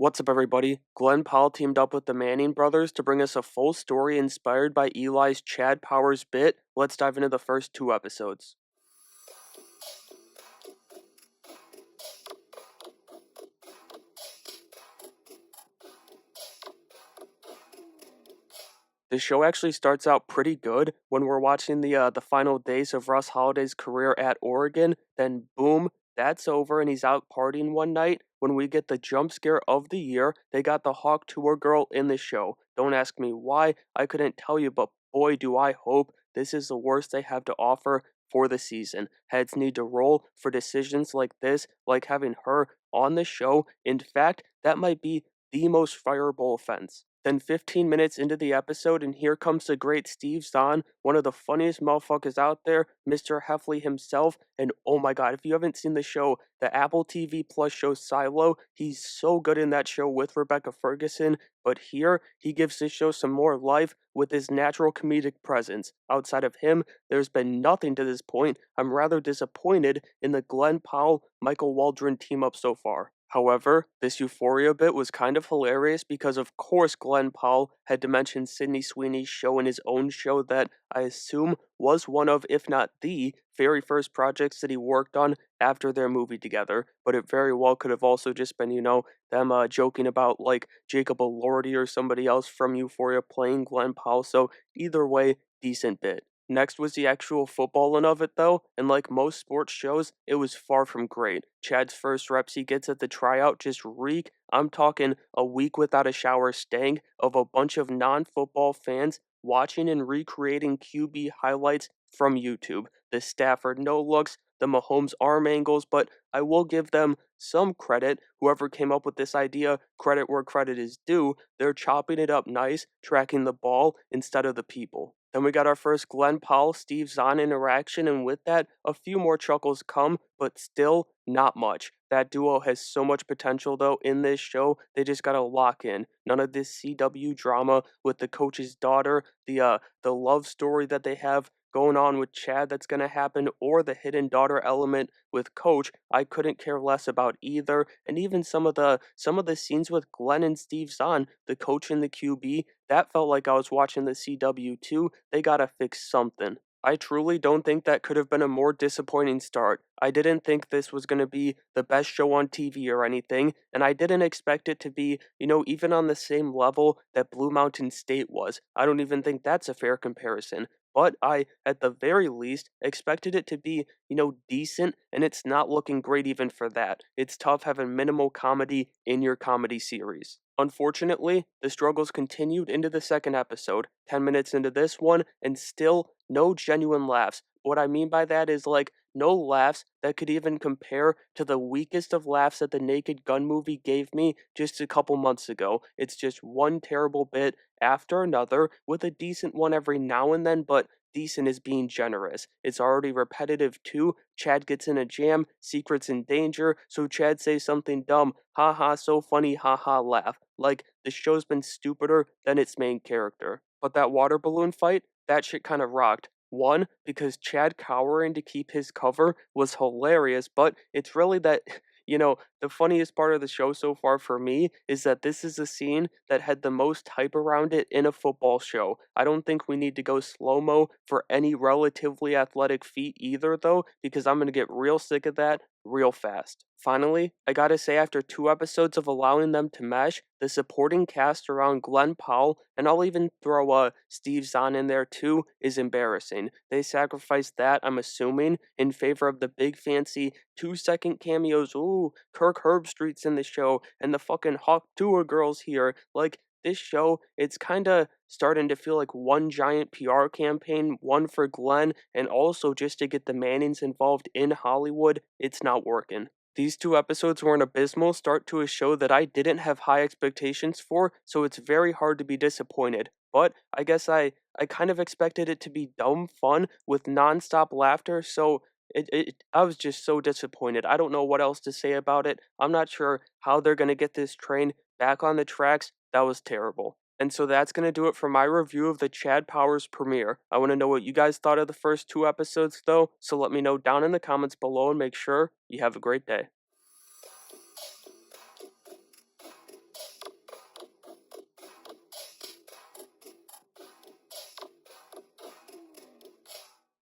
What's up, everybody? Glen Powell teamed up with the Manning brothers to bring us a full story inspired by Eli's Chad Powers bit. Let's dive into the first two episodes. The show actually starts out pretty good when we're watching the final days of Russ Holliday's career at Oregon. Then boom, that's over, and he's out partying one night. When we get the jump scare of the year, they got the Hawk Tour girl in the show. Don't ask me why. I couldn't tell you, but boy, do I hope this is the worst they have to offer for the season. Heads need to roll for decisions like this, like having her on the show. In fact, that might be the most fireable offense. Then 15 minutes into the episode, and here comes the great Steve Zahn, one of the funniest motherfuckers out there, Mr. Heffley himself. And oh my god, if you haven't seen the show, the Apple TV Plus show Silo, he's so good in that show with Rebecca Ferguson. But here, he gives this show some more life with his natural comedic presence. Outside of him, there's been nothing to this point. I'm rather disappointed in the Glen Powell Michael Waldron team up so far. However, this Euphoria bit was kind of hilarious because of course Glen Powell had to mention Sydney Sweeney's show in his own show that I assume was one of, if not the, very first projects that he worked on after their movie together, but it very well could have also just been, them joking about like Jacob Elordi or somebody else from Euphoria playing Glen Powell, so either way, decent bit. Next was the actual footballing of it, though, and like most sports shows, it was far from great. Chad's first reps he gets at the tryout just reek. I'm talking a week without a shower stank of a bunch of non football fans watching and recreating QB highlights from YouTube. The Stafford no looks, the Mahomes arm angles, but I will give them some credit. Whoever came up with this idea, credit where credit is due. They're chopping it up nice, tracking the ball instead of the people. Then we got our first Glen Powell, Steve Zahn interaction, and with that, a few more chuckles come, but still not much. That duo has so much potential, though, in this show. They just gotta lock in. None of this CW drama with the coach's daughter, the love story that they have going on with Chad that's going to happen, or the hidden daughter element with Coach. I couldn't care less about either, and even some of the scenes with Glenn and Steve Zahn, the coach and the QB, that felt like I was watching the CW too. They gotta fix something. I truly don't think that could have been a more disappointing start. I didn't think this was going to be the best show on TV or anything, and I didn't expect it to be, even on the same level that Blue Mountain State was. I don't even think that's a fair comparison. But I, at the very least, expected it to be, decent, and it's not looking great even for that. It's tough having minimal comedy in your comedy series. Unfortunately, the struggles continued into the second episode, 10 minutes into this one, and still no genuine laughs. What I mean by that is like no laughs that could even compare to the weakest of laughs that the Naked Gun movie gave me just a couple months ago. It's just one terrible bit after another with a decent one every now and then, but decent is being generous. It's already repetitive too. Chad gets in a jam, secret's in danger, so Chad says something dumb, haha, so funny, haha, laugh. Like, the show's been stupider than its main character. But that water balloon fight, that shit kinda rocked. One, because Chad cowering to keep his cover was hilarious, but it's really that, the funniest part of the show so far for me is that this is a scene that had the most hype around it in a football show. I don't think we need to go slow mo for any relatively athletic feat either, though, because I'm going to get real sick of that real fast. Finally, I gotta say, after two episodes of allowing them to mesh, the supporting cast around Glen Powell, and I'll even throw Steve Zahn in there too, is embarrassing. They sacrificed that, I'm assuming, in favor of the big fancy 2-second cameos. Ooh, Kirk Herbstreit's in the show, and the fucking Hawk Tour girls here. Like, this show, it's kinda starting to feel like one giant PR campaign, one for Glenn, and also just to get the Mannings involved in Hollywood. It's not working. These two episodes were an abysmal start to a show that I didn't have high expectations for, so it's very hard to be disappointed. But I guess I kind of expected it to be dumb fun with nonstop laughter, so I was just so disappointed. I don't know what else to say about it. I'm not sure how they're going to get this train back on the tracks. That was terrible. And so that's going to do it for my review of the Chad Powers premiere. I want to know what you guys thought of the first two episodes, though, so let me know down in the comments below and make sure you have a great day.